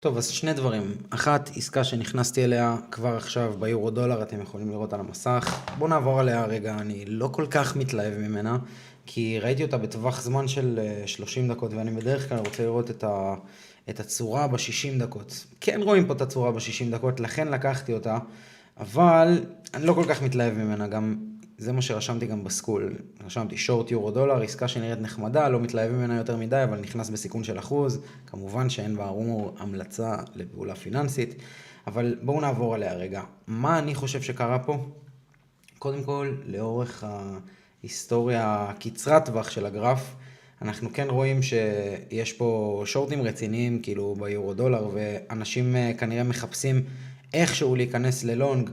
טוב, אז שני דברים. אחת, עסקה שנכנסתי אליה כבר עכשיו ביורו דולר, אתם יכולים לראות על המסך. בואו נעבור עליה רגע, אני לא כל כך מתלהב ממנה, כי ראיתי אותה בטווח זמן של 30 דקות, ואני בדרך כלל רוצה לראות את הצורה ב-60 דקות. כן רואים פה את הצורה ב-60 דקות, לכן לקחתי אותה, אבל אני לא כל כך מתלהב ממנה, גם זה מה שרשמתי גם בסקול. רשמתי שורט יורו דולר, עסקה שנראית נחמדה, לא מתלהב ממנה יותר מדי, אבל נכנס בסיכון של אחוז. כמובן שאין ברור המלצה לפעולה פיננסית, אבל בואו נעבור עליה רגע. מה אני חושב שקרה פה? קודם כל, לאורך ההיסטוריה קצרת טווח של הגרף, אנחנו כן רואים שיש פה שורטים רציניים, כאילו ביורו דולר, ואנשים כנראה מחפשים איכשהו להיכנס ללונג,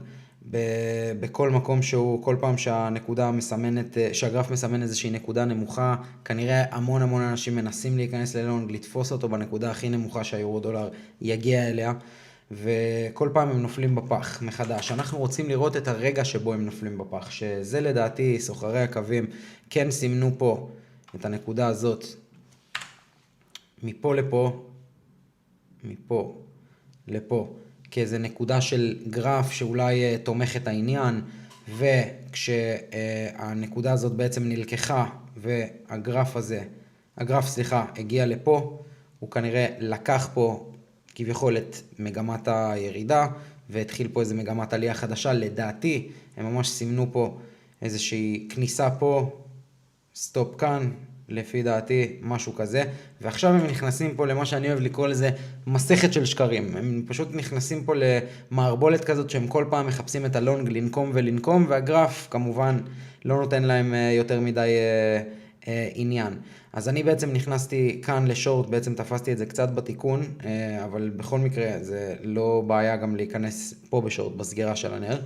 בכל מקום שהוא, כל פעם שהנקודה מסמנת, שהגרף מסמן איזושהי נקודה נמוכה, כנראה המון אנשים מנסים להיכנס ללונג, לתפוס אותו בנקודה הכי נמוכה שהיורו דולר יגיע אליה, וכל פעם הם נופלים בפח מחדש. אנחנו רוצים לראות את הרגע שבו הם נופלים בפח, שזה לדעתי סוחרי הקווים כן סימנו פה את הנקודה הזאת, מפה לפה, כאיזה נקודה של גרף שאולי תומך את העניין, וכשהנקודה הזאת בעצם נלקחה והגרף הגיע לפה, הוא כנראה לקח פה כביכול את מגמת הירידה, והתחיל פה איזה מגמת עלייה חדשה. לדעתי הם ממש סימנו פה איזושהי כניסה פה, סטופ כאן, לפי דעתי, משהו כזה, ועכשיו הם נכנסים פה למה שאני אוהב לקרוא לזה מסכת של שקרים. הם פשוט נכנסים פה למערבולת כזאת שהם כל פעם מחפשים את הלונג לנקום, והגרף כמובן לא נותן להם יותר מדי עניין. אז אני בעצם נכנסתי כאן לשורט, בעצם תפסתי את זה קצת בתיקון, אבל בכל מקרה זה לא בעיה גם להיכנס פה בשורט בסגירה של הנר.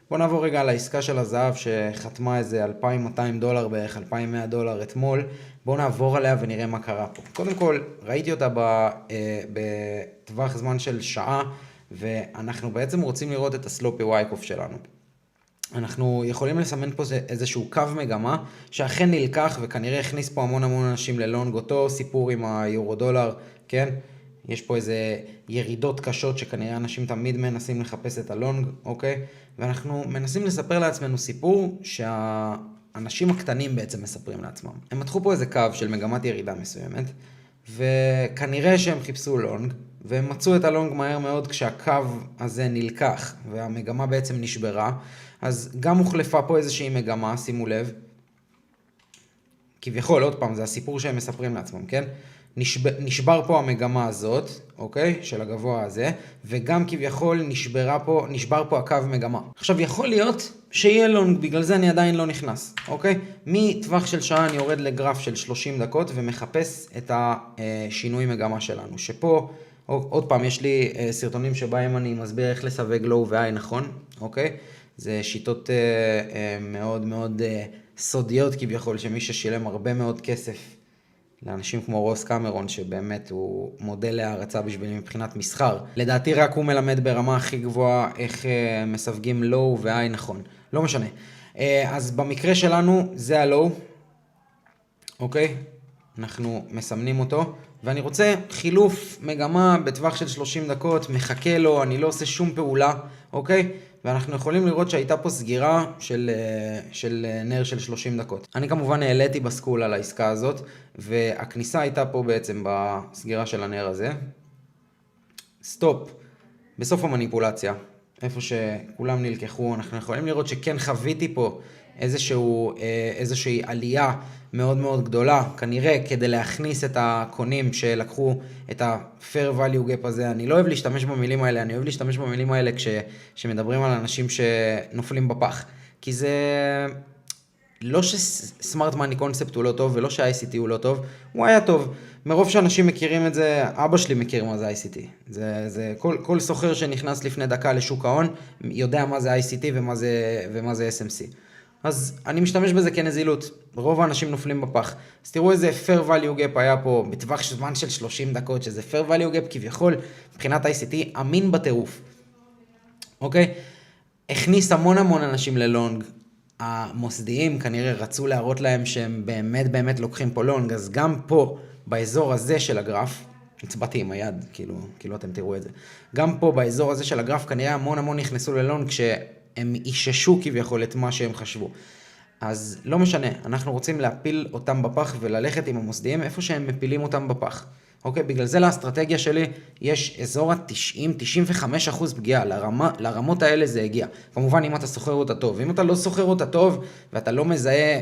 בוא נעבור רגע על העסקה של הזהב שחתמה איזה $2,200 בערך, $2,100 אתמול. בוא נעבור עליה ונראה מה קרה פה. קודם כל, ראיתי אותה בטווח זמן של שעה, ואנחנו בעצם רוצים לראות את הסלופי וייקוף שלנו. אנחנו יכולים לסמן פה איזשהו קו מגמה שאכן נלקח וכנראה הכניס פה המון אנשים ללונג. אותו סיפור עם היורו דולר, כן? יש פה איזה ירידות קשות שכנראה אנשים תמיד מנסים לחפש את הלונג, אוקיי? ואנחנו מנסים לספר לעצמנו סיפור שהאנשים הקטנים בעצם מספרים לעצמם. הם מתחו פה איזה קו של מגמת ירידה מסוימת, וכנראה שהם חיפשו לונג, והם מצאו את הלונג מהר מאוד כשהקו הזה נלקח, והמגמה בעצם נשברה. אז גם הוחלפה פה איזושהי מגמה, שימו לב, כביכול, עוד פעם, זה הסיפור שהם מספרים לעצמם, כן? נשבר פה המגמה הזאת, אוקיי? של הגבוה הזה, וגם כביכול נשבר פה הקו מגמה. עכשיו, יכול להיות שיהיה לונג, בגלל זה אני עדיין לא נכנס, אוקיי? מטווח של שעה אני יורד לגרף של 30 דקות, ומחפש את השינוי מגמה שלנו, שפה, עוד פעם, יש לי סרטונים שבהם אני מסביר איך לסווג לואו והיי נכון, אוקיי? זה שיטות מאוד סודיות כביכול, שמי ששילם הרבה מאוד כסף לאנשים כמו רוס קמרון, שבאמת הוא מודל להערצה בשבילי מבחינת מסחר. לדעתי רק הוא מלמד ברמה הכי גבוהה איך מסווגים לואו והיי נכון. לא משנה. אז במקרה שלנו זה הלואו, אוקיי? אנחנו מסמנים אותו, ואני רוצה חילוף מגמה בטווח של 30 דקות, מחכה לו, אני לא עושה שום פעולה, אוקיי? ואנחנו יכולים לראות שהייתה פה סגירה של נר של 30 דקות. אני כמובן העליתי בסקול על העסקה הזאת, והכניסה הייתה פה בעצם בסגירה של הנר הזה. סטופ, בסוף המניפולציה, איפה שכולם נלקחו, אנחנו יכולים לראות שכן חוויתי פה איזושהי עלייה מאוד גדולה, כנראה כדי להכניס את הקונים שלקחו את ה-fair value gap הזה. אני לא אוהב להשתמש במילים האלה, אני אוהב להשתמש במילים האלה כשמדברים על אנשים שנופלים בפח, כי זה לא שסמארט מאני קונספט הוא לא טוב, ולא ש-ICT הוא לא טוב, הוא היה טוב. מרוב שאנשים מכירים את זה, אבא שלי מכיר מה זה ICT. כל סוחר שנכנס לפני דקה לשוק ההון, יודע מה זה ICT ומה זה SMC. אז אני משתמש בזה כנזילות. רוב האנשים נופלים בפח. אז תראו איזה fair value gap היה פה, בטווח זמן של 30 דקות, שזה fair value gap כביכול, מבחינת ICT, אמין בטירוף. אוקיי? הכניס המון אנשים ללונג. המוסדיים כנראה רצו להראות להם שהם באמת לוקחים פה לונג, אז גם פה, באזור הזה של הגרף, הצבעתי עם היד, כאילו אתם תראו את זה. גם פה באזור הזה של הגרף כנראה המון נכנסו ללונג כשהם איששו כביכול את מה שהם חשבו. אז לא משנה, אנחנו רוצים להפיל אותם בפח וללכת עם המוסדיים איפה שהם מפילים אותם בפח. אוקיי, בגלל זה לאסטרטגיה שלי יש אזור ה-90-95% פגיעה, לרמות האלה זה הגיע. כמובן אם אתה סוחר אותה טוב, אם אתה לא סוחר אותה טוב ואתה לא מזהה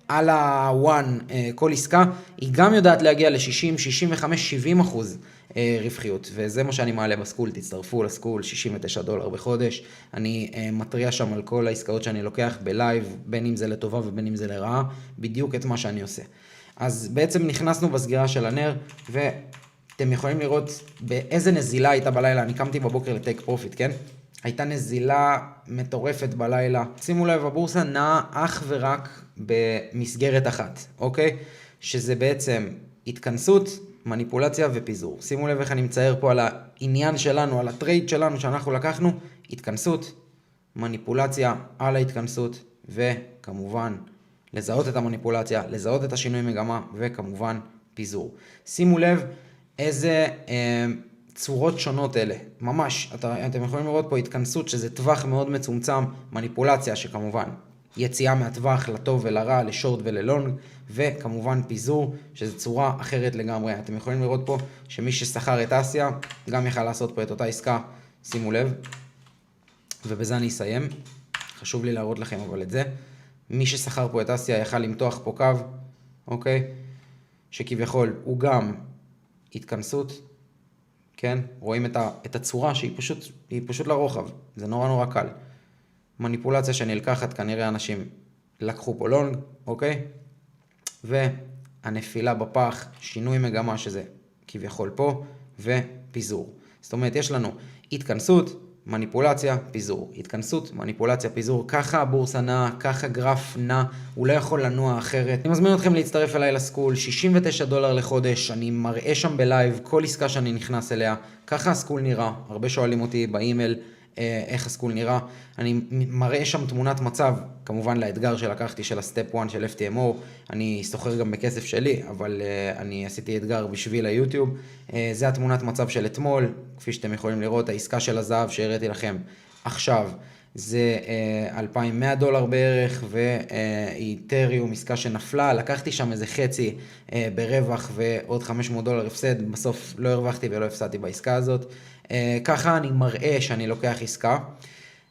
על ה-one כל עסקה, היא גם יודעת להגיע ל-60, 65, 70% רווחיות, וזה מה שאני מעלה בסקול, תצטרפו לסקול, $69 בחודש, אני מטריע שם על כל העסקאות שאני לוקח בלייב, בין אם זה לטובה ובין אם זה לרעה, בדיוק את מה שאני עושה. אז בעצם נכנסנו בסגירה של הנר, ואתם יכולים לראות באיזה נזילה הייתה בלילה, אני קמתי בבוקר לטייק פרופיט, כן? הייתה נזילה מטורפת בלילה. שימו לב, הבורסה נעה אך ורק במסגרת אחת, אוקיי? שזה בעצם התכנסות, מניפולציה ופיזור. שימו לב איך אני מצייר פה על העניין שלנו, על הטרייד שלנו שאנחנו לקחנו, התכנסות, מניפולציה על ההתכנסות, וכמובן לזהות את המניפולציה, לזהות את השינוי מגמה, וכמובן פיזור. שימו לב איזה צורות שונות אלה, ממש, אתם יכולים לראות פה התכנסות שזה טווח מאוד מצומצם, מניפולציה שכמובן יציאה מהטווח לטוב ולרע, לשורט וללונג, וכמובן פיזור שזה צורה אחרת לגמרי. אתם יכולים לראות פה שמי ששכר את אסיה גם יכל לעשות פה את אותה עסקה, שימו לב, ובזה אני אסיים, חשוב לי להראות לכם אבל את זה, מי ששכר פה את אסיה יכל למתוח פה קו, אוקיי, שכביכול הוא גם התכנסות, כן? רואים את הצורה שהיא פשוט לרוחב. זה נורא קל. מניפולציה שנלקחת, כנראה אנשים לקחו פה לונג, אוקיי? והנפילה בפח, שינוי מגמה שזה כביכול פה, ופיזור. זאת אומרת, יש לנו התכנסות, מניפולציה, פיזור. התכנסות, מניפולציה, פיזור. ככה הבורסה נעה, ככה גרף נע, הוא לא יכול לנוע אחרת. אני מזמין אתכם להצטרף אליי לסקול, $69 לחודש, אני מראה שם בלייב כל עסקה שאני נכנס אליה. ככה הסקול נראה, הרבה שואלים אותי באימייל איך הסקול נראה. אני מראה שם תמונת מצב, כמובן לאתגר שלקחתי של הסטפ 1 של FTMO, אני סוחר גם בכסף שלי, אבל אני עשיתי אתגר בשביל היוטיוב. זה התמונת מצב של אתמול, כפי שאתם יכולים לראות, העסקה של הזהב שהראיתי לכם עכשיו, זה $2,100 בערך, ואיתריום, עסקה שנפלה, לקחתי שם איזה חצי ברווח ועוד $500 הפסד, בסוף לא הרווחתי ולא הפסדתי בעסקה הזאת. ככה אני מראה שאני לוקח עסקה,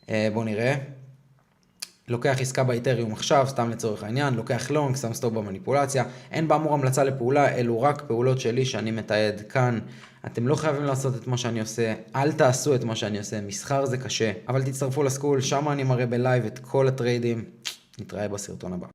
בואו נראה, לוקח עסקה באיתריום עכשיו, סתם לצורך העניין, לוקח לונג, שם סטופ במניפולציה, אין באמור המלצה לפעולה, אלו רק פעולות שלי שאני מתעד כאן. אתם לא חייבים לעשות את מה שאני עושה, אל תעשו את מה שאני עושה, מסחר זה קשה, אבל תצטרפו לסקול, שם אני מראה בלייב את כל הטריידים, נתראה בסרטון הבא.